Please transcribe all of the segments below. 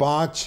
5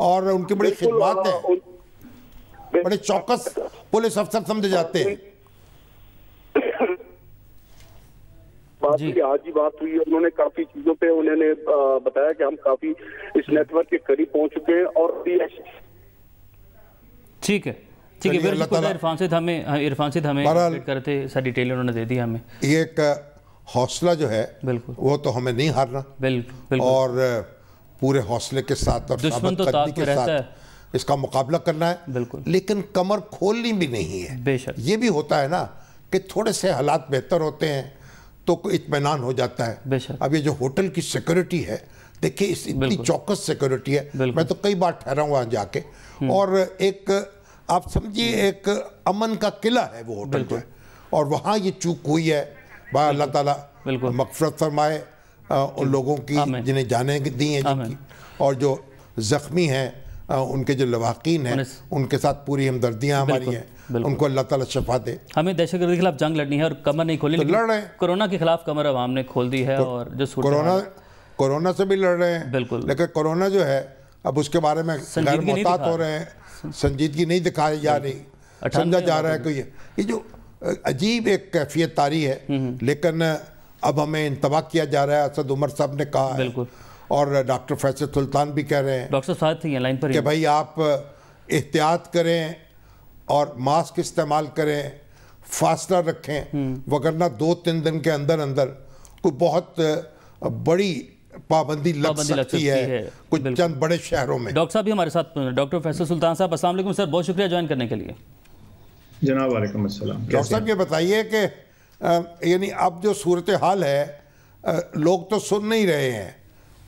اور ان کی بڑی خدمات ہیں, بڑے چوکس پولیس افسر سمجھے جاتے ہیں. آج ہی بات ہوئی, انہوں نے کافی چیزوں پہ انہوں نے بتایا کہ ہم کافی اس نیٹ ورک کے قریب پہنچ چکے ہیں. اور ٹھیک ہے عرفان سے ہمیں کرتے سا ڈیٹیل انہوں نے دے دی ہمیں. یہ ایک حوصلہ جو ہے بالکل وہ تو ہمیں نہیں ہارنا, بالکل, اور پورے حوصلے کے ساتھ اور ثابت قدمی کے ساتھ اس کا مقابلہ کرنا ہے. بالکل, لیکن کمر کھولنی بھی نہیں ہے. بے شک یہ بھی ہوتا ہے نا کہ تھوڑے سے حالات بہتر ہوتے ہیں تو اطمینان ہو جاتا ہے. بے شک. اب یہ جو ہوٹل کی سیکورٹی ہے, دیکھیں اتنی چوکس سیکورٹی ہے, میں تو کئی بار ٹھہرا ہوں وہاں جا کے, اور ایک آپ سمجھیے ایک امن کا قلعہ ہے وہ ہوٹل جو ہے, اور وہاں یہ چوک ہوئی ہے. اللہ تعالیٰ مغفرت فرمائے ان لوگوں کی جنہیں جانیں دی ہیں جن کی, اور جو زخمی ہیں ان کے جو لواحقین ہیں ان کے ساتھ پوری ہمدردیاں ہماری ہیں, ان کو اللہ تعالیٰ شفا دے. ہمیں دہشت گردی کے خلاف جنگ لڑنی ہے اور کمر نہیں کھولنی, لڑ رہے ہیں. کورونا کے خلاف کمر عوام نے کھول دی ہے, اور جو کورونا سے بھی لڑ رہے ہیں. بالکل, لیکن کورونا جو ہے اب اس کے بارے میں غیر محتاط ہو رہے ہیں, سنجیدگی نہیں دکھائی جا رہی, سمجھا جا رہا ہے کہ یہ جو عجیب ایک کیفیت طاری ہے. لیکن اب ہمیں انتباہ کیا جا رہا ہے, اسد عمر صاحب نے کہا ہے, اور ڈاکٹر فیصل سلطان بھی کہہ رہے ہیں, ڈاکٹر صاحب تھے لائن پر, کہ بھائی آپ احتیاط کریں اور ماسک استعمال کریں, فاصلہ رکھیں, وگرنہ 2-3 دن کے اندر کوئی بہت بڑی پابندی لگ سکتی ہے کچھ چند بڑے شہروں میں. ڈاکٹر صاحب بھی ہمارے ساتھ, ڈاکٹر فیصل سلطان صاحب, السلام علیکم سر, بہت شکریہ جوائن کرنے کے لیے. جناب وعلیکم السلام. ڈاکٹر صاحب یہ بتائیے کہ یعنی اب جو صورتحال ہے, لوگ تو سن نہیں رہے ہیں,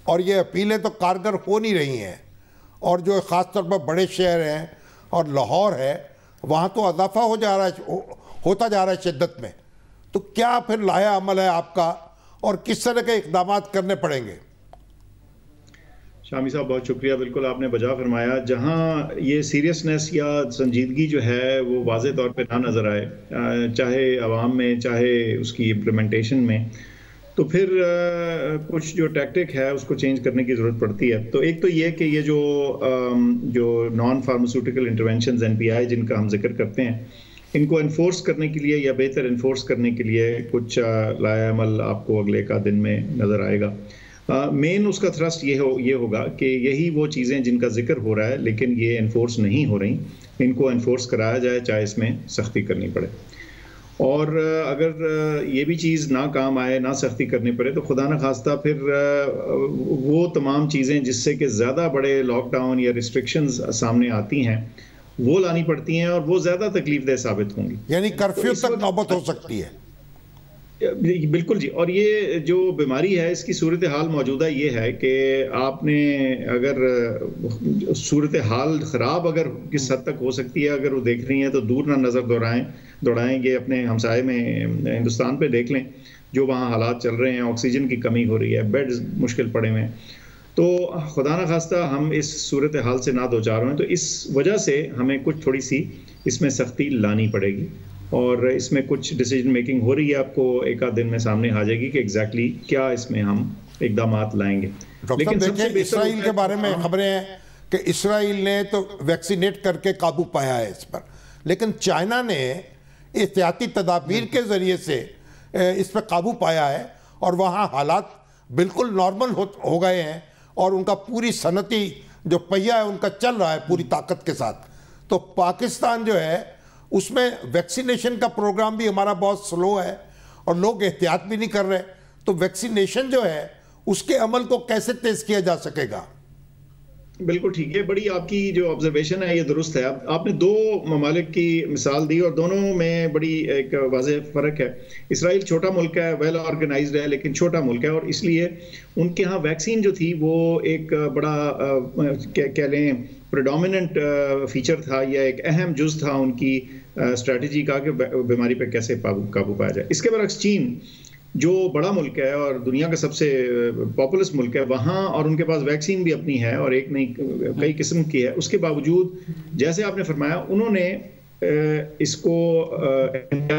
اور یہ اپیلیں تو کارگر ہو نہیں رہی ہیں, اور جو خاص طور پر بڑے شہر ہیں اور لاہور ہے وہاں تو اضافہ ہوتا جا رہا ہے شدت میں. تو کیا پھر لایا عمل ہے آپ کا, اور کس طرح کے اقدامات کرنے پڑیں گے؟ شامی صاحب بہت شکریہ, بالکل آپ نے بجا فرمایا. جہاں یہ سیریسنس یا سنجیدگی جو ہے وہ واضح طور پہ نہ نظر آئے, چاہے عوام میں چاہے اس کی امپلیمنٹیشن میں, تو پھر کچھ جو ٹیکٹک ہے اس کو چینج کرنے کی ضرورت پڑتی ہے. تو ایک تو یہ کہ یہ جو نان فارماسیوٹیکل انٹرونشنز NPI جن کا ہم ذکر کرتے ہیں, ان کو انفورس کرنے کے لیے یا بہتر انفورس کرنے کے لیے کچھ لایا عمل آپ کو اگلے کا دن میں نظر آئے گا. مین اس کا تھرسٹ یہ ہوگا کہ یہی وہ چیزیں جن کا ذکر ہو رہا ہے لیکن یہ انفورس نہیں ہو رہی, ان کو انفورس کرایا جائے, چاہے اس میں سختی کرنی پڑے. اور اگر یہ بھی چیز نہ کام آئے, نہ سختی کرنی پڑے, تو خدا نہ خواستہ پھر وہ تمام چیزیں جس سے کہ زیادہ بڑے لاک ڈاؤن یا ریسٹرکشنز سامنے آتی ہیں وہ لانی پڑتی ہیں, اور وہ زیادہ تکلیف دہ ثابت ہوں گی. یعنی کرفیو تک نوبت ہو سکتی ہے. بالکل جی. اور یہ جو بیماری ہے اس کی صورتحال موجودہ یہ ہے کہ آپ نے اگر صورتحال خراب اگر کس حد تک ہو سکتی ہے اگر وہ دیکھ رہی ہیں تو دور نہ نظر دوڑائیں گے, اپنے ہمسائے میں ہندوستان پہ دیکھ لیں جو وہاں حالات چل رہے ہیں, آکسیجن کی کمی ہو رہی ہے, بیڈ مشکل پڑے ہوئے ہیں. تو خدا نہ خواستہ ہم اس صورتحال سے نہ دوچار ہوئیں, تو اس وجہ سے ہمیں کچھ تھوڑی سی اس میں سختی لانی پڑے گی, اور اس میں کچھ ڈیسیجن میکنگ ہو رہی ہے. آپ کو ایک آدھ دن میں سامنے آ جائے گی کہ ایگزیکٹلی کیا اس میں ہم اقدامات لائیں گے. لیکن دیکھیں اسرائیل کے بارے میں خبریں ہیں کہ اسرائیل نے تو ویکسینیٹ کر کے قابو پایا ہے اس پر, لیکن چائنا نے احتیاطی تدابیر کے ذریعے سے اس پہ قابو پایا ہے, اور وہاں حالات بالکل نارمل ہو گئے ہیں, اور ان کا پوری صنعتی جو پہیہ ہے ان کا چل رہا ہے پوری طاقت کے ساتھ. تو پاکستان جو ہے اس میں ویکسینیشن کا پروگرام بھی ہمارا بہت سلو ہے, اور لوگ احتیاط بھی نہیں کر رہے. تو ویکسینیشن جو ہے اس کے عمل کو کیسے تیز کیا جا سکے گا؟ بالکل ٹھیک ہے, بڑی آپ کی جو آبزرویشن ہے یہ درست ہے. آپ نے 2 ممالک کی مثال دی اور دونوں میں بڑی ایک واضح فرق ہے. اسرائیل چھوٹا ملک ہے, ویل آرگنائزڈ ہے, لیکن چھوٹا ملک ہے, اور اس لیے ان کے ہاں ویکسین جو تھی وہ ایک بڑا کہہ لیں پریڈومیننٹ فیچر تھا, یا ایک اہم جز تھا ان کی اسٹریٹجی کا کہ بیماری پہ کیسے قابو پایا جائے. اس کے برعکس چین جو بڑا ملک ہے اور دنیا کا سب سے پاپولس ملک ہے, وہاں اور ان کے پاس ویکسین بھی اپنی ہے اور ایک نہیں کئی قسم کی ہے. اس کے باوجود جیسے آپ نے فرمایا انہوں نے اس کو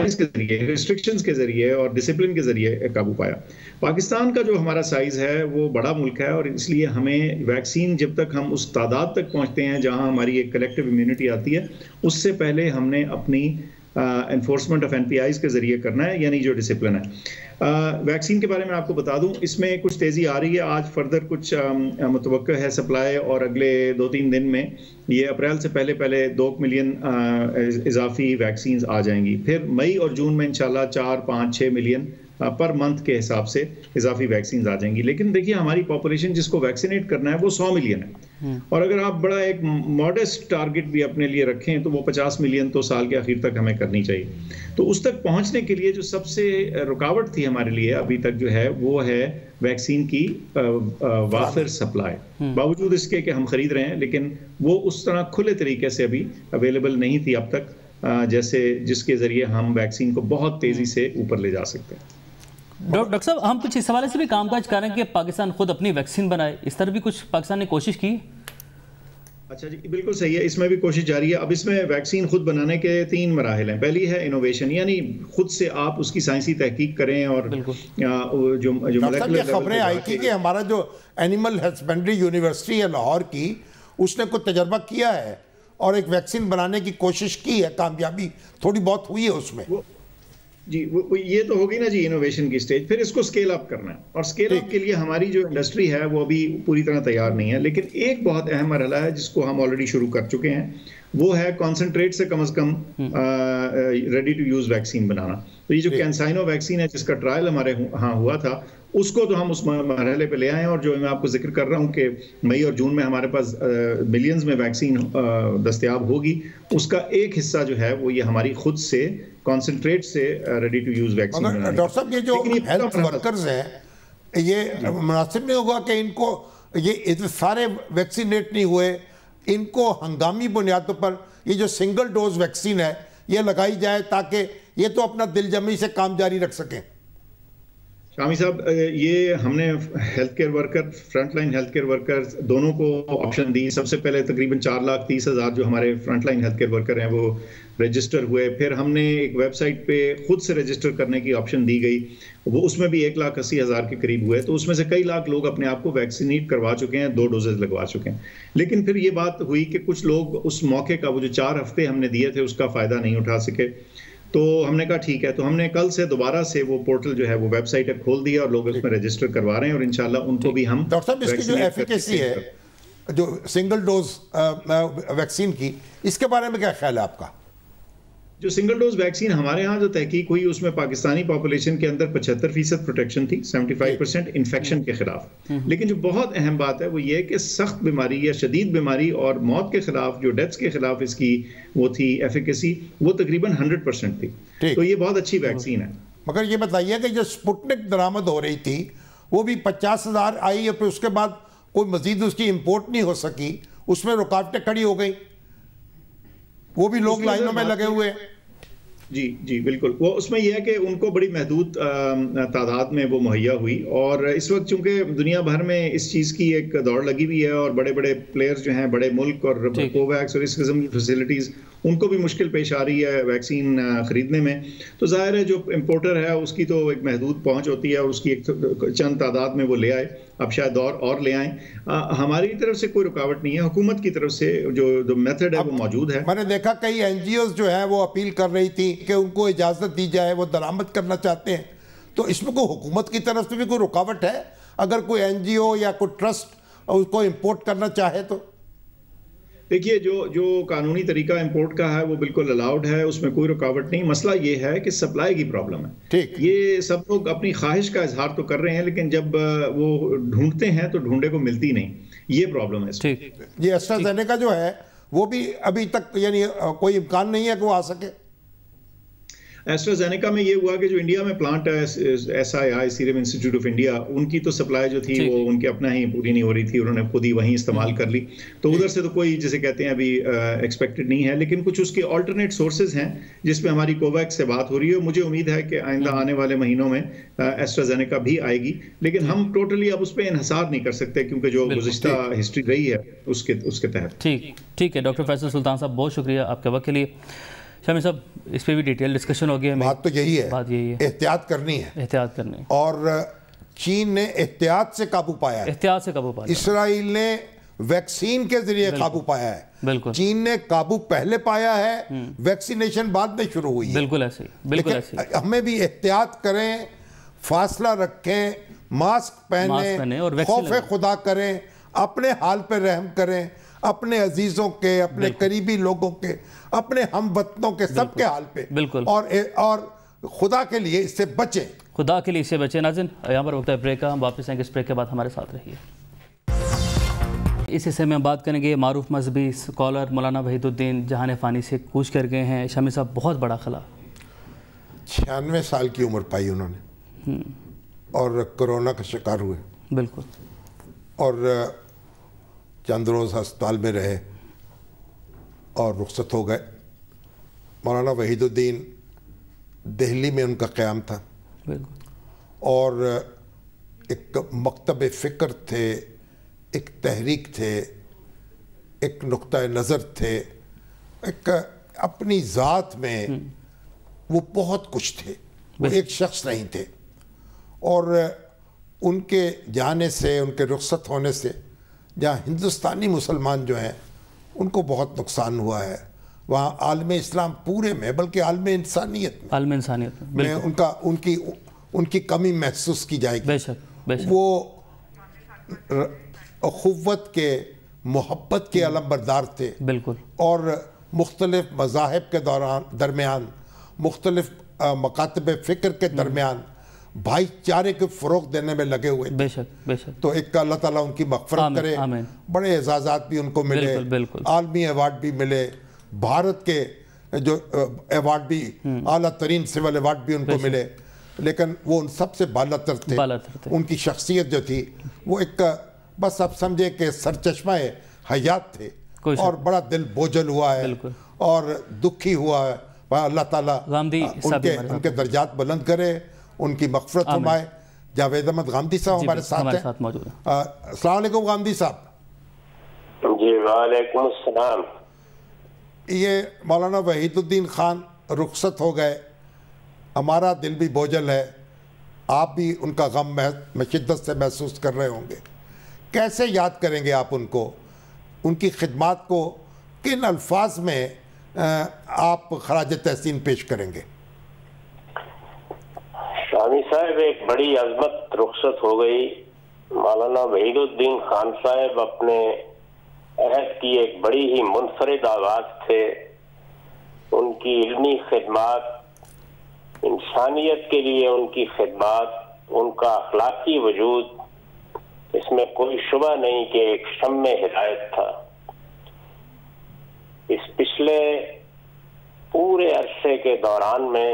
کے ذریعے ریسٹرکشنز کے ذریعے اور ڈسپلن کے ذریعے قابو پایا. پاکستان کا جو ہمارا سائز ہے وہ بڑا ملک ہے اور اس لیے ہمیں ویکسین جب تک ہم اس تعداد تک پہنچتے ہیں جہاں ہماری ایک کلیکٹیو امیونٹی آتی ہے اس سے پہلے ہم نے اپنی انفورسمنٹ آف NPIs کے ذریعے کرنا ہے, یعنی جو ڈسپلن ہے. ویکسین کے بارے میں آپ کو بتا دوں اس میں کچھ تیزی آ رہی ہے. آج فردر کچھ متوقع ہے سپلائی اور اگلے 2-3 دن میں یہ اپریل سے پہلے 2 ملین اضافی ویکسینز آ جائیں گی. پھر مئی اور جون میں انشاءاللہ 4-5-6 ملین پر منتھ کے حساب سے اضافی ویکسینز آ جائیں گی. لیکن دیکھیے ہماری پاپولیشن جس کو ویکسینیٹ کرنا ہے وہ 100 ملین ہے, اور اگر آپ بڑا ایک ماڈسٹ ٹارگٹ بھی اپنے لیے رکھیں تو وہ 50 ملین تو سال کے آخر تک ہمیں کرنی چاہیے. تو اس تک پہنچنے کے لیے جو سب سے رکاوٹ تھی ہمارے لیے ابھی تک جو ہے وہ ہے ویکسین کی وافر سپلائی. باوجود اس کے کہ ہم خرید رہے ہیں لیکن وہ اس طرح کھلے طریقے سے ابھی اویلیبل نہیں تھی اب تک جیسے جس کے ذریعے ہم ویکسین کو بہت تیزی سے اوپر لے جا سکتے ہیں. ڈاکٹر صاحب ہم کچھ اس حوالے سے بھی کام کاج کر رہے ہیں کہ پاکستان خود اپنی ویکسین بنائے, اس طرح بھی کچھ پاکستان نے کوشش کی؟ اچھا جی بالکل صحیح ہے, اس میں بھی کوشش جاری ہے. اب اس میں ویکسین خود بنانے کے 3 مراحل ہیں. پہلی ہے انوویشن, یعنی خود سے آپ اس کی سائنسی تحقیق کریں. اور جو خبریں آئی تھی کہ ہمارا جو اینیمل ہسبینڈری یونیورسٹی ہے لاہور کی, اس نے کوئی تجربہ کیا ہے اور ایک ویکسین بنانے کی کوشش کی ہے, کامیابی تھوڑی بہت ہوئی ہے اس میں. جی یہ تو ہوگی نا جی انوویشن کی سٹیج. پھر اس کو سکیل اپ کرنا ہے, اور سکیل اپ کے لیے ہماری جو انڈسٹری ہے وہ ابھی پوری طرح تیار نہیں ہے. لیکن ایک بہت اہم مرحلہ ہے جس کو ہم آلریڈی شروع کر چکے ہیں, وہ ہے کانسنٹریٹ سے کم از کم ریڈی ٹو یوز ویکسین بنانا. تو یہ جو کینسائنو ویکسین ہے جس کا ٹرائل ہمارے ہاں ہوا تھا, اس کو تو ہم اس مرحلے پہ لے آئے ہیں. اور جو میں آپ کو ذکر کر رہا ہوں کہ مئی اور جون میں ہمارے پاس ملینز میں ویکسین دستیاب ہوگی, اس کا ایک حصہ جو ہے وہ یہ ہماری خود سے کانسنٹریٹ سے ready to use vaccine. Doctor صاحب یہ جو ہیلتھ ورکرز ہیں, یہ مناسب نہیں ہوگا کہ ان کو یہ سارے ویکسینیٹ نہیں ہوئے, ان کو ہنگامی بنیادوں پر یہ جو سنگل ڈوز ویکسین ہے یہ لگائی جائے تاکہ یہ تو اپنا دل جمی سے کام جاری رکھ سکیں؟ شامی صاحب یہ ہم نے health care worker, front line health care worker دونوں کو آپشن دی. سب سے پہلے تقریباً 4,30,000 جو ہمارے front line health care worker ہیں وہ رجسٹر ہوئے. پھر ہم نے ایک ویب سائٹ پہ خود سے رجسٹر کرنے کی آپشن دی گئی, وہ اس میں بھی 1,80,000 کے قریب ہوئے. تو اس میں سے کئی لاکھ لوگ اپنے آپ کو ویکسینیٹ کروا چکے ہیں, 2 ڈوزز لگوا چکے ہیں. لیکن پھر یہ بات ہوئی کہ کچھ لوگ اس موقع کا وہ جو 4 ہفتے ہم نے دیے تھے اس کا فائدہ نہیں اٹھا سکے. تو ہم نے کہا ٹھیک ہے, تو ہم نے کل سے دوبارہ سے وہ پورٹل جو ہے وہ ویب سائٹ کھول دیا اور لوگ اس میں رجسٹر کروا رہے ہیں, اور انشاءاللہ ان کو بھی ہم. ڈاکٹر صاحب اس کی جو ایفیکیسی ہے جو سنگل ڈوز ویکسین کی, اس کے بارے میں کیا خیال ہے آپ کا؟ جو سنگل ڈوز ویکسین ہمارے ہاں جو تحقیق ہوئی اس میں پاکستانی پاپولیشن کے اندر 75% پروٹیکشن تھی, 75% انفیکشن کے خلاف. لیکن جو بہت اہم بات ہے وہ یہ کہ سخت بیماری یا شدید بیماری اور موت کے خلاف, جو ڈیتھس کے خلاف اس کی وہ تھی ایفیکیسی, وہ تقریباً 100% تھی. تو یہ بہت اچھی ویکسین ہے. مگر یہ بتائیے کہ جو سپوٹنک درآمد ہو رہی تھی وہ بھی 50,000 آئی, اور پھر اس کے بعد کوئی مزید اس کی امپورٹ نہیں ہو سکی, اس میں رکاوٹیں کھڑی ہو گئیں, وہ بھی لوگ لائنوں میں لگے ہوئے. جی بالکل. وہ اس میں یہ ہے کہ ان کو بڑی محدود تعداد میں وہ مہیا ہوئی, اور اس وقت چونکہ دنیا بھر میں اس چیز کی ایک دوڑ لگی ہوئی ہے اور بڑے بڑے پلیئرز جو ہیں, بڑے ملک اور کوویکس اور اس قسم کی فیسلٹیز, ان کو بھی مشکل پیش آ رہی ہے ویکسین خریدنے میں. تو ظاہر ہے جو امپورٹر ہے اس کی تو ایک محدود پہنچ ہوتی ہے, اور اس کی ایک چند تعداد میں وہ لے آئے, اب شاید اور لے آئیں. ہماری طرف سے کوئی رکاوٹ نہیں ہے, حکومت کی طرف سے جو میتھڈ ہے وہ موجود ہے. میں نے دیکھا کئی NGOs جو ہیں وہ اپیل کر رہی تھی کہ ان کو اجازت دی جائے, وہ درآمد کرنا چاہتے ہیں. تو اس میں کوئی حکومت کی طرف سے بھی کوئی رکاوٹ ہے اگر کوئی NGO یا کوئی ٹرسٹ اس کو امپورٹ کرنا چاہے تو؟ دیکھیے جو قانونی طریقہ امپورٹ کا ہے وہ بالکل الاؤڈ ہے, اس میں کوئی رکاوٹ نہیں. مسئلہ یہ ہے کہ سپلائی کی پرابلم ہے. یہ سب لوگ اپنی خواہش کا اظہار تو کر رہے ہیں, لیکن جب وہ ڈھونڈتے ہیں تو ڈھونڈے کو ملتی نہیں. یہ پرابلم ہے. یہ ایسٹرازینیکا جو ہے وہ بھی ابھی تک یعنی کوئی امکان نہیں ہے کہ وہ آ سکے. ایسٹرازینیکا میں یہ ہوا کہ جو انڈیا میں پلانٹ ہے SII Serum Institute of India, ان کی تو سپلائی جو تھی وہ ان کے اپنا ہی پوری نہیں ہو رہی تھی, انہوں نے خود ہی وہیں استعمال کر لی. تو ادھر سے تو کوئی جسے کہتے ہیں ابھی ایکسپیکٹڈ نہیں ہے, لیکن کچھ اس کے آلٹرنیٹ سورسز ہیں جس پہ ہماری کوویکس سے بات ہو رہی ہے. مجھے امید ہے کہ آئندہ آنے والے مہینوں میں ایسٹرازینیکا بھی آئے گی, لیکن ہم ٹوٹلی اب اس پہ انحصار نہیں کر سکتے کیونکہ جو گزشتہ ہسٹری رہی ہے اس کے تحت. ٹھیک ہے ڈاکٹر فیصل سلطان صاحب, بہت شکریہ آپ کے وقت کے لیے. شامی صاحب اس پہ بھی ڈیٹیل ڈسکشن ہو گیا. بات تو یہی ہے, بات یہی ہے, احتیاط کرنی ہے, احتیاط کرنی ہے. اور چین نے احتیاط سے قابو پایا ہے, احتیاط سے قابو پایا. اسرائیل نے ویکسین کے ذریعے قابو پایا ہے. بالکل. چین نے قابو پہلے پایا ہے, ویکسینیشن بعد میں شروع ہوئی ہے. بالکل ایسے ہی, بالکل ایسے ہی. ہمیں بھی احتیاط کریں, فاصلہ رکھیں, ماسک پہنیں, اور خوف خدا کریں, اپنے حال پہ رحم کریں, اپنے عزیزوں کے, اپنے قریبی لوگوں کے, اپنے ہم وطنوں کے, سب کے حال پہ. بالکل. اور خدا کے لیے اس سے بچیں, خدا کے لیے اس سے بچیں. ناظرین یہاں پر وقت ہے بریک کا, ہم واپس آئیں گے. اس بریک کے بعد ہمارے ساتھ رہیے. اس حصے میں ہم بات کریں گے معروف مذہبی اسکالر مولانا وحید الدین جہان فانی سے کوچ کر گئے ہیں. شامی صاحب بہت بڑا خلا, 96 سال کی عمر پائی انہوں نے, اور کرونا کا شکار ہوئے. بالکل. اور چند روز ہسپتال میں رہے اور رخصت ہو گئے. مولانا وحید الدین دہلی میں ان کا قیام تھا. بالکل. اور ایک مکتب فکر تھے, ایک تحریک تھے, ایک نقطۂ نظر تھے, ایک اپنی ذات میں وہ بہت کچھ تھے, وہ ایک شخص نہیں تھے. اور ان کے جانے سے, ان کے رخصت ہونے سے جہاں ہندوستانی مسلمان جو ہیں ان کو بہت نقصان ہوا ہے, وہاں عالم اسلام پورے میں, بلکہ عالم انسانیت میں ان کی کمی محسوس کی جائے گی. بے شک, بے شک. وہ اخوت کے, محبت کے علمبردار تھے. بالکل. اور مختلف مذاہب کے درمیان, مختلف مکاتب فکر کے درمیان بھائی چارے کے فروغ دینے میں لگے ہوئے. بے شک, بے شک. تو ایک اللہ تعالیٰ ان کی مغفرت کرے. آمین. بڑے اعزازات بھی ان کو ملے, بالکل. عالمی ایوارڈ بھی ملے, بھارت کے جو ایوارڈ بھی, اعلیٰ ترین سول ایوارڈ بھی ان کو ملے. لیکن وہ ان سب سے بالاتر تھے. ان کی شخصیت جو تھی وہ ایک, بس اب سمجھے کہ سرچشمہ حیات تھے, اور بڑا دل بوجھل ہوا ہے اور دکھی ہوا ہے. اللہ تعالیٰ ان کے درجات بلند کرے, ان کی مغفرت فرمائے. جاوید احمد غامدی صاحب ہمارے ساتھ موجود ہیں. السلام علیکم غامدی صاحب. جی وعلیکم السلام. یہ مولانا وحید الدین خان رخصت ہو گئے, ہمارا دل بھی بوجھل ہے, آپ بھی ان کا غم میں شدت سے محسوس کر رہے ہوں گے. کیسے یاد کریں گے آپ ان کو, ان کی خدمات کو کن الفاظ میں آپ خراج تحسین پیش کریں گے؟ شامی صاحب ایک بڑی عظمت رخصت ہو گئی. مولانا وحید الدین خان صاحب اپنے عہد کی ایک بڑی ہی منفرد آواز تھے. ان کی علمی خدمات, انسانیت کے لیے ان کی خدمات, ان کا اخلاقی وجود, اس میں کوئی شبہ نہیں کہ ایک شمع ہدایت تھا. اس پچھلے پورے عرصے کے دوران میں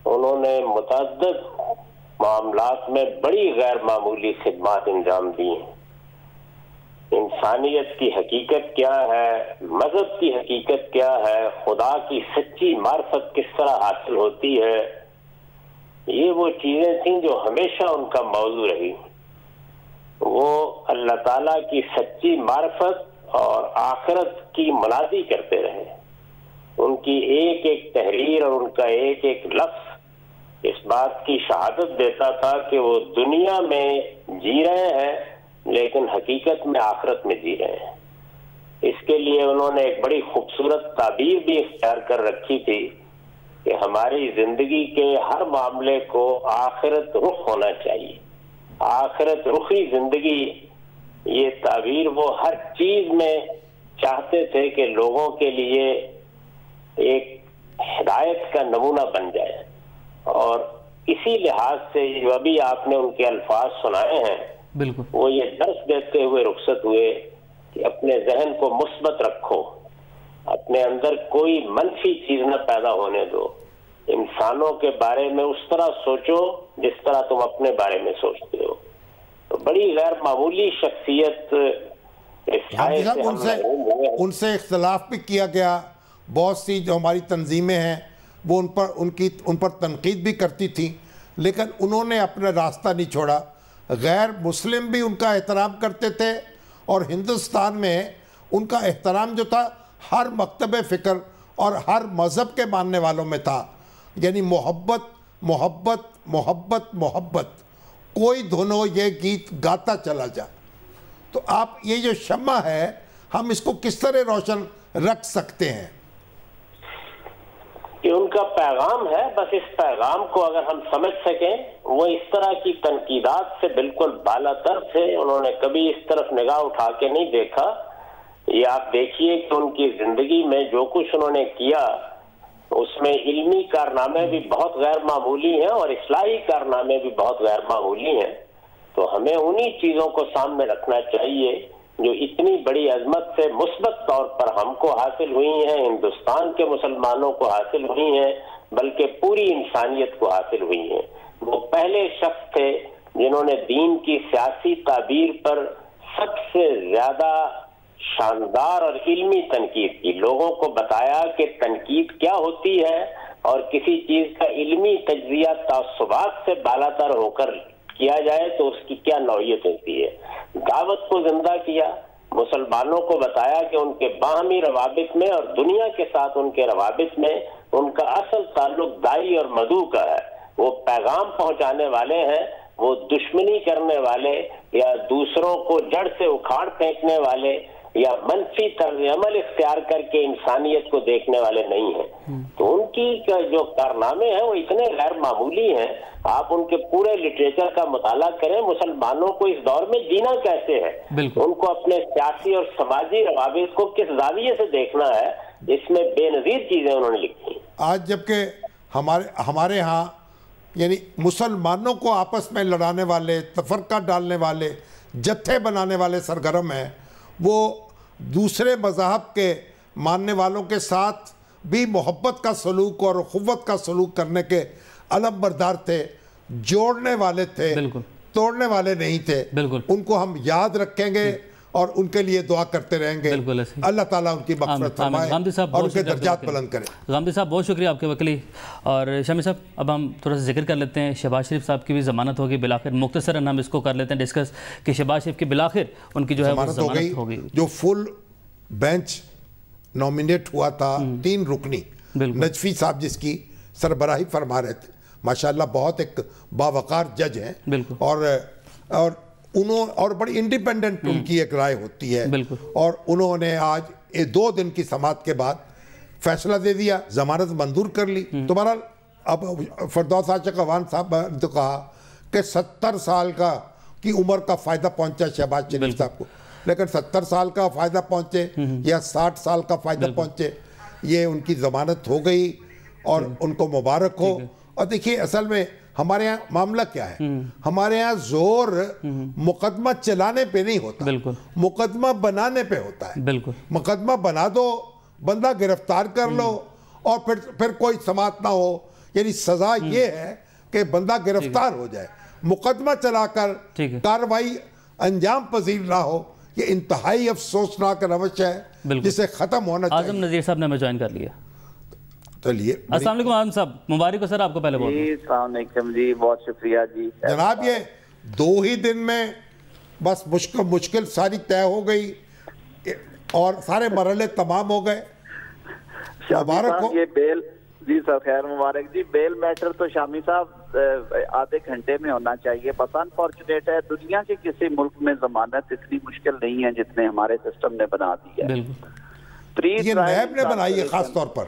انہوں نے متعدد معاملات میں بڑی غیر معمولی خدمات انجام دی ہیں. انسانیت کی حقیقت کیا ہے, مذہب کی حقیقت کیا ہے, خدا کی سچی معرفت کس طرح حاصل ہوتی ہے, یہ وہ چیزیں تھیں جو ہمیشہ ان کا موضوع رہی. وہ اللہ تعالیٰ کی سچی معرفت اور آخرت کی منادی کرتے رہے. ان کی ایک ایک تحریر اور ان کا ایک ایک لفظ اس بات کی شہادت دیتا تھا کہ وہ دنیا میں جی رہے ہیں لیکن حقیقت میں آخرت میں جی رہے ہیں. اس کے لیے انہوں نے ایک بڑی خوبصورت تعبیر بھی اختیار کر رکھی تھی کہ ہماری زندگی کے ہر معاملے کو آخرت رخ ہونا چاہیے. آخرت رخی زندگی, یہ تعبیر وہ ہر چیز میں چاہتے تھے کہ لوگوں کے لیے ایک ہدایت کا نمونہ بن جائے. اور اسی لحاظ سے جو ابھی آپ نے ان کے الفاظ سنائے ہیں, بالکل وہ یہ درس دیتے ہوئے رخصت ہوئے کہ اپنے ذہن کو مثبت رکھو, اپنے اندر کوئی منفی چیز نہ پیدا ہونے دو, انسانوں کے بارے میں اس طرح سوچو جس طرح تم اپنے بارے میں سوچتے ہو. تو بڑی غیر معمولی شخصیت. ان سے اختلاف بھی کیا گیا, بہت سی جو ہماری تنظیمیں ہیں وہ ان پر تنقید بھی کرتی تھیں, لیکن انہوں نے اپنا راستہ نہیں چھوڑا. غیر مسلم بھی ان کا احترام کرتے تھے, اور ہندوستان میں ان کا احترام جو تھا ہر مکتب فکر اور ہر مذہب کے ماننے والوں میں تھا، یعنی محبت محبت محبت محبت، کوئی دھنو یہ گیت گاتا چلا جا۔ تو آپ یہ جو شمع ہے ہم اس کو کس طرح روشن رکھ سکتے ہیں؟ یہ ان کا پیغام ہے، بس اس پیغام کو اگر ہم سمجھ سکیں، وہ اس طرح کی تنقیدات سے بالکل بالا تر تھے، انہوں نے کبھی اس طرف نگاہ اٹھا کے نہیں دیکھا۔ یہ آپ دیکھیے کہ ان کی زندگی میں جو کچھ انہوں نے کیا اس میں علمی کارنامے بھی بہت غیر معمولی ہیں اور اصلاحی کارنامے بھی بہت غیر معمولی ہیں۔ تو ہمیں انہی چیزوں کو سامنے رکھنا چاہیے جو اتنی بڑی عظمت سے مثبت طور پر ہم کو حاصل ہوئی ہیں، ہندوستان کے مسلمانوں کو حاصل ہوئی ہیں، بلکہ پوری انسانیت کو حاصل ہوئی ہیں۔ وہ پہلے شخص تھے جنہوں نے دین کی سیاسی تعبیر پر سب سے زیادہ شاندار اور علمی تنقید کی، لوگوں کو بتایا کہ تنقید کیا ہوتی ہے اور کسی چیز کا علمی تجزیہ تعصبات سے بالاتر ہو کر کیا جائے تو اس کی کیا نوعیت ہوتی ہے۔ دعوت کو زندہ کیا، مسلمانوں کو بتایا کہ ان کے باہمی روابط میں اور دنیا کے ساتھ ان کے روابط میں ان کا اصل تعلق دائی اور مدعو کا ہے، وہ پیغام پہنچانے والے ہیں، وہ دشمنی کرنے والے یا دوسروں کو جڑ سے اکھاڑ پھینکنے والے یا منفی طرز عمل اختیار کر کے انسانیت کو دیکھنے والے نہیں ہیں۔ تو ان کی جو کارنامے ہیں وہ اتنے غیر معمولی ہیں، آپ ان کے پورے لٹریچر کا مطالعہ کریں، مسلمانوں کو اس دور میں جینا کیسے ہے، ان کو اپنے سیاسی اور سماجی روابط کو کس زاویے سے دیکھنا ہے، اس میں بے نظیر چیزیں انہوں نے لکھی۔ آج جبکہ ہمارے ہاں یعنی مسلمانوں کو آپس میں لڑانے والے، تفرقہ ڈالنے والے، جتھے بنانے والے سرگرم ہیں، وہ دوسرے مذاہب کے ماننے والوں کے ساتھ بھی محبت کا سلوک اور اخوت کا سلوک کرنے کے علم بردار تھے، جوڑنے والے تھے، توڑنے والے نہیں تھے۔ ان کو ہم یاد رکھیں گے اور ان کے لیے دعا کرتے رہیں گے، اللہ تعالیٰ ان کی مغفرت فرمائے اور ان کے درجات بلند کرے۔ غامدی صاحب بہت شکریہ آپ کے وکیلی۔ اور شامی صاحب اب ہم تھوڑا سا ذکر کر لیتے ہیں، شہباز شریف صاحب کی بھی ضمانت ہوگی بالآخر، مختصراً ہم اس کو کر لیتے ہیں ڈسکس کہ شہباز شریف کی بالآخر ان کی جو ہے ضمانت ہو گئی، جو فل بینچ نومینیٹ ہوا تھا 3 رکنی، نجفی صاحب جس کی سربراہی فرما رہے تھے، ماشاءاللہ بہت ایک باوقار جج ہیں، اور بڑی انڈیپینڈنٹ ان کی ایک رائے ہوتی ہے، اور انہوں نے آج 2 دن کی سماعت کے بعد فیصلہ دے دیا، ضمانت منظور کر لی۔ تو بہرحال اب فردوس عاشق اعوان صاحب نے تو کہا کہ 70 سال کی عمر کا فائدہ پہنچا شہباز شریف صاحب کو، لیکن 70 سال کا فائدہ پہنچے یا 60 سال کا فائدہ پہنچے، یہ ان کی ضمانت ہو گئی اور ان کو مبارک ہو۔ اور دیکھیے اصل میں ہمارے یہاں معاملہ کیا ہے، ہمارے یہاں زور مقدمہ چلانے پہ نہیں ہوتا، مقدمہ بنانے پہ ہوتا ہے۔ مقدمہ بنا دو، بندہ گرفتار کر لو اور پھر کوئی سماعت نہ ہو، یعنی سزا یہ ہے کہ بندہ گرفتار ہو جائے، مقدمہ چلا کر کارروائی انجام پذیر نہ ہو، یہ انتہائی افسوسناک روش ہے جسے ختم ہونا چاہیے۔ اعظم نذیر صاحب نے ہمیں جوائن کر لیا۔ چلیے، السلام علیکم اعظم صاحب، مبارک ہو سر آپ کو پہلے بہت۔ جی السلام علیکم جی، بہت شکریہ جی جناب۔ یہ 2 ہی دن میں بس مشکل ساری طے ہو گئی اور سارے مرحلے تمام ہو گئے، مبارک ہو۔ یہ بیل، جی سر خیر مبارک جی۔ بیل میٹر تو شامی صاحب آدھے گھنٹے میں ہونا چاہیے، بس انفارچونیٹ ہے دنیا کے کسی ملک میں ضمانت اتنی مشکل نہیں ہے جتنے ہمارے سسٹم نے بنا دی ہے۔ یہ نیب نے بنائی ہے خاص طور پر۔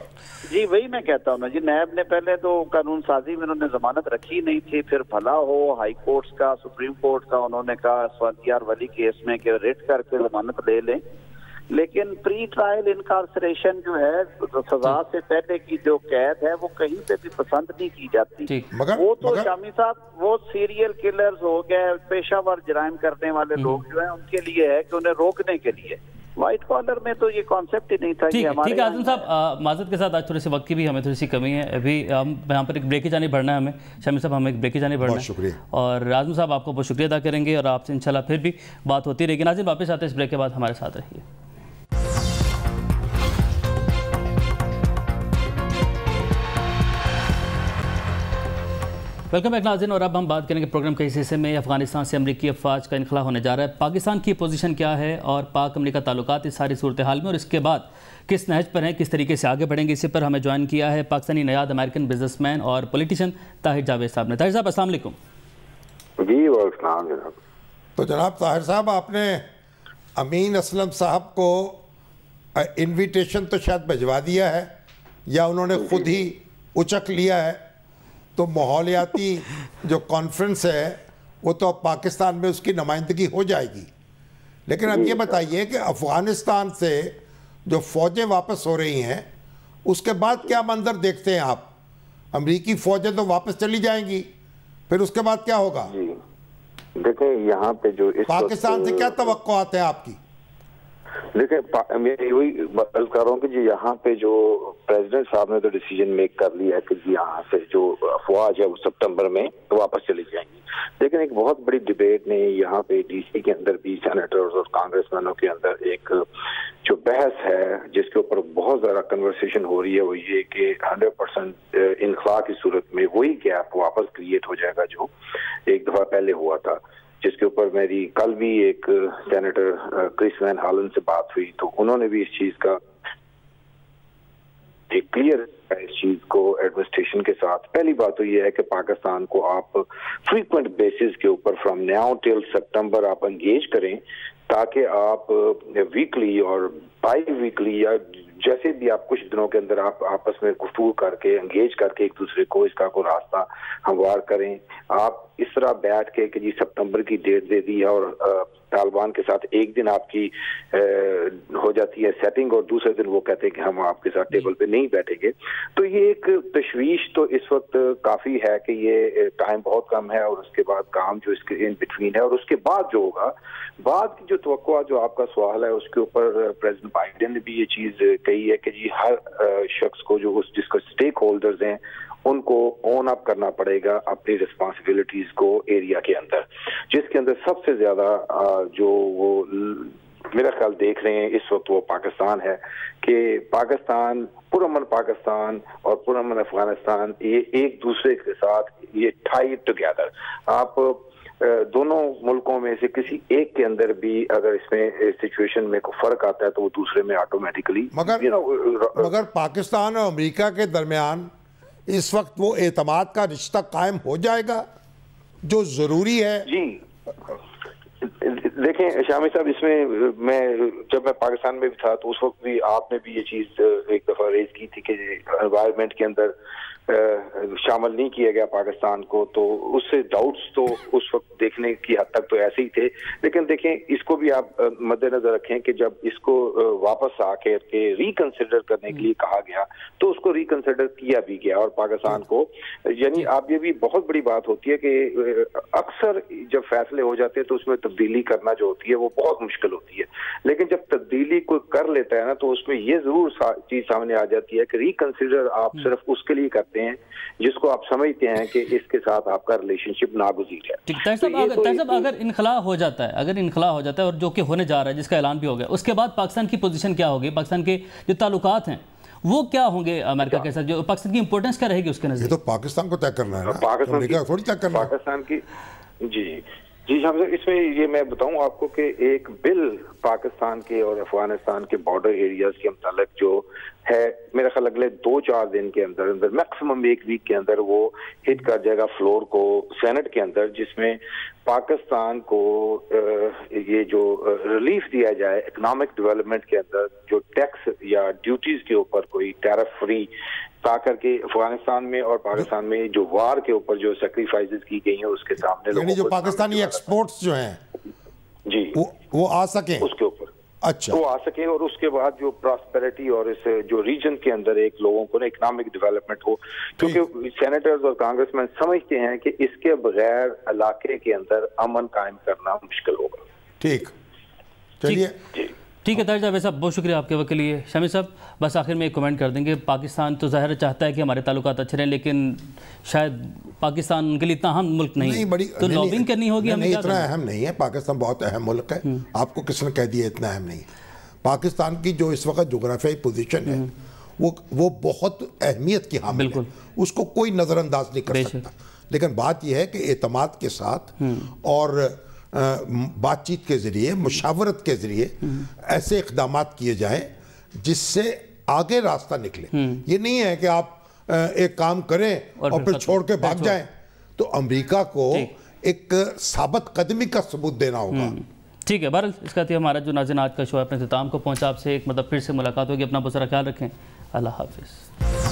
جی وہی میں کہتا ہوں نا جی، نیب نے پہلے تو قانون سازی میں انہوں نے ضمانت رکھی نہیں تھی، پھر بھلا ہو ہائی کورٹس کا، سپریم کورٹ کا، انہوں نے کہا سوانتیار ولی کیس میں کہ ریٹ کر کے ضمانت لے لیں، لیکن پری ٹرائل انکارسریشن جو ہے سزا سے پہلے کی جو قید ہے وہ کہیں پہ بھی پسند نہیں کی جاتی۔ وہ تو شامی صاحب وہ سیریل کلرز ہو گئے، پیشہ ور جرائم کرنے والے لوگ جو ہیں ان کے لیے ہے کہ انہیں روکنے کے لیے، وائٹ کالر میں تو یہ کانسیپٹ ہی نہیں تھا۔ ٹھیک ہے اعظم صاحب، معذرت کے ساتھ آج تھوڑے سے وقت کی بھی ہمیں تھوڑی سی کمی ہے، ابھی ہم یہاں پر ایک بریک کی جانب بڑھنا ہے ہمیں، شامی صاحب ہمیں ایک بریک کی جانب بڑھنا ہے۔ بہت شکریہ۔ اور اعظم صاحب آپ کو بہت شکریہ ادا کریں گے اور آپ سے انشاءاللہ پھر بھی بات ہوتی رہے گی۔ ناظرین واپس آتے ہیں اس بریک کے بعد، ہمارے ساتھ رہیے۔ ویلکم بیک ناظرین، اور اب ہم بات کریں گے پروگرام کے اس حصے میں افغانستان سے امریکی افواج کا انخلا ہونے جا رہا ہے۔ پاکستان کی پوزیشن کیا ہے اور پاک امریکہ تعلقات اس ساری صورتحال میں، اور اس کے بعد کس نہج پر ہیں، کس طریقے سے آگے بڑھیں گے، اسی پر ہمیں جوائن کیا ہے پاکستانی نیاد امریکن بزنس مین اور پولیٹیشین طاہر جاوید صاحب نے۔ طاہر صاحب السلام علیکم۔ جی وعلیکم السلام جناب۔ تو جناب طاہر صاحب، آپ نے امین اسلم صاحب کو انویٹیشن تو شاید بھجوا دیا ہے یا انہوں نے خود ہی اچک لیا ہے، تو ماحولیاتی جو کانفرنس ہے وہ تو اب پاکستان میں اس کی نمائندگی ہو جائے گی، لیکن اب یہ بتائیے کہ افغانستان سے جو فوجیں واپس ہو رہی ہیں اس کے بعد کیا منظر دیکھتے ہیں آپ؟ امریکی فوجیں تو واپس چلی جائیں گی، پھر اس کے بعد کیا ہوگا؟ جی دیکھیں، یہاں پہ جو پاکستان سے کیا توقعات ہیں آپ کی؟ دیکھیں، میں یہی عرض کر رہا ہوں کہ جی یہاں پہ جو پریزیڈنٹ صاحب نے تو ڈیسیجن میک کر لیا ہے کہ جی یہاں سے جو افواج ہے وہ سپٹمبر میں واپس چلی جائیں گی، لیکن ایک بہت بڑی ڈیبیٹ نے یہاں پہ ڈی سی کے اندر بھی سینیٹرز اور کانگریس مینوں کے اندر ایک جو بحث ہے جس کے اوپر بہت زیادہ کنورسیشن ہو رہی ہے وہ یہ کہ 100% انخلا کی صورت میں وہی گیپ واپس کریٹ ہو جائے گا جو ایک دفعہ پہلے ہوا تھا، جس کے اوپر میری کل بھی ایک سینیٹر کرس وین ہالن سے بات ہوئی تو انہوں نے بھی اس چیز کا ایک کلیئر اس چیز کو ایڈمنسٹریشن کے ساتھ۔ پہلی بات تو یہ ہے کہ پاکستان کو آپ فریکوینٹ بیسز کے اوپر فرام ناؤ ٹل سپٹمبر آپ انگیج کریں، تاکہ آپ ویکلی اور بائی ویکلی یا جیسے بھی آپ کچھ دنوں کے اندر آپ آپس میں گفتگو کر کے انگیج کر کے ایک دوسرے کو اس کا کوئی راستہ ہموار کریں۔ آپ اس طرح بیٹھ کے کہ جی سپتمبر کی ڈیٹ دے دی اور طالبان کے ساتھ ایک دن آپ کی ہو جاتی ہے سیٹنگ اور دوسرے دن وہ کہتے ہیں کہ ہم آپ کے ساتھ ٹیبل پہ نہیں بیٹھیں گے، تو یہ ایک تشویش تو اس وقت کافی ہے کہ یہ ٹائم بہت کم ہے اور اس کے بعد کام جو اس کے ان بٹوین ہے، اور اس کے بعد جو ہوگا بعد کی جو توقع جو آپ کا سوال ہے اس کے اوپر پریزیڈنٹ بائیڈن نے بھی یہ چیز کہی ہے کہ جی ہر شخص کو جو جس کو اسٹیک ہولڈرز ہیں ان کو اون اپ کرنا پڑے گا اپنی رسپانسبلٹیز کو ایریا کے اندر، جس کے اندر سب سے زیادہ جو وہ میرا خیال دیکھ رہے ہیں اس وقت وہ پاکستان ہے کہ پاکستان پرامن پاکستان اور پرامن افغانستان یہ ایک دوسرے کے ساتھ یہ ٹائڈ ٹوگیدر۔ آپ دونوں ملکوں میں سے کسی ایک کے اندر بھی اگر اس میں سچویشن میں کوئی فرق آتا ہے تو وہ دوسرے میں آٹومیٹکلی مگر پاکستان اور امریکہ کے درمیان اس وقت وہ اعتماد کا رشتہ قائم ہو جائے گا جو ضروری ہے؟ جی دیکھیں شامی صاحب، اس میں جب میں پاکستان میں بھی تھا تو اس وقت بھی آپ نے بھی یہ چیز ایک دفعہ ریز کی تھی کہ انوائرمنٹ کے اندر شامل نہیں کیا گیا پاکستان کو، تو اس سے ڈاؤٹس تو اس وقت دیکھنے کی حد تک تو ایسے ہی تھے، لیکن دیکھیں اس کو بھی آپ مد نظر رکھیں کہ جب اس کو واپس آ کے ریکنسیڈر کرنے کے لیے کہا گیا تو اس کو ریکنسیڈر کیا بھی گیا، اور پاکستان کو یعنی آپ یہ بھی بہت بڑی بات ہوتی ہے کہ اکثر جب فیصلے ہو جاتے ہیں تو اس میں تبدیلی کرنا جو ہوتی ہے وہ بہت مشکل ہوتی ہے، لیکن جب تبدیلی کوئی کر لیتا ہے نا تو اس میں یہ ضرور چیز سامنے آ جاتی ہے کہ ریکنسیڈر آپ صرف اس کے لیے کرتے ہیں جس کو آپ سمجھتے ہیں کہ اس کے ساتھ آپ کا ریلیشن شپ ناگزیر ہے۔ طاہر صاحب، اگر انخلا ہو جاتا ہے اور جو کہ ہونے جا رہا ہے جس کا اعلان بھی ہو گیا، اس کے بعد پاکستان کی پوزیشن کیا ہوگی؟ پاکستان کے جو تعلقات ہیں وہ کیا ہوں گے امریکہ کے ساتھ؟ جو پاکستان کی امپورٹنس کیا رہے گی اس کے نظر؟ یہ تو پاکستان کو طے کرنا ہے نا، امریکہ تھوڑی طے کرنا ہے۔ پاکستان کی جی صاحب، اس میں یہ میں بتاؤں آپ کو کہ ایک بل پاکستان کے اور افغانستان کے بارڈر ایریاز کے متعلق جو ہے میرا خیال اگلے 2-4 دن کے اندر میکسیمم ایک ویک کے اندر وہ ہٹ کر جائے گا فلور کو سینٹ کے اندر، جس میں پاکستان کو یہ جو ریلیف دیا جائے اکنامک ڈیولپمنٹ کے اندر، جو ٹیکس یا ڈیوٹیز کے اوپر کوئی ٹیرف فری، تاکہ کہ افغانستان میں اور پاکستان میں جو وار کے اوپر جو سیکریفائسز کی گئی ہیں اس کے سامنے یعنی جو پاکستانی ایکسپورٹس جو ہیں جی وہ آ سکیں اس کے اوپر، اچھا وہ آ سکیں، اور اس کے بعد جو پراسپیرٹی اور اس جو ریجن کے اندر ایک لوگوں کو اکنامک ڈیولپمنٹ ہو، کیونکہ سینیٹرز اور کانگریس مین سمجھتے ہیں کہ اس کے بغیر علاقے کے اندر امن قائم کرنا مشکل ہوگا۔ ٹھیک، چلیے ٹھیک ہے طاہر جاوید صاحب، بہت شکریہ آپ کے وقت کے لیے۔ شامی صاحب بس آخر میں ایک کمنٹ کر دیں گے، پاکستان تو ظاہر چاہتا ہے کہ ہمارے تعلقات اچھے رہیں، لیکن شاید پاکستان ان کے لیے اتنا اہم ملک نہیں ہے، تو لابنگ کرنی ہوگی ہمیں۔ اتنا اہم نہیں ہے پاکستان، بہت اہم ملک ہے، آپ کو کس نے کہہ دیا اتنا اہم نہیں ہے؟ پاکستان کی جو اس وقت جغرافیائی پوزیشن ہے وہ بہت اہمیت کی حامل ہے، اس کو کوئی نظر انداز نہیں کر سکتا، لیکن بات یہ ہے کہ اعتماد کے ساتھ اور بات چیت کے ذریعے مشاورت کے ذریعے ایسے اقدامات کیے جائیں جس سے آگے راستہ نکلے. یہ نہیں ہے کہ آپ ایک کام کریں اور پھر چھوڑ کے بھاگ جائیں. تو امریکہ کو ایک ثابت قدمی کا ثبوت دینا ہوگا. ٹھیک ہے. بہرحال اس کا ہمارا جو ناظرین آج کا شو ہے اپنے اختتام کو پہنچا. آپ سے ایک پھر سے ملاقات ہوگی. اپنا بہت سارا خیال رکھیں. اللہ حافظ.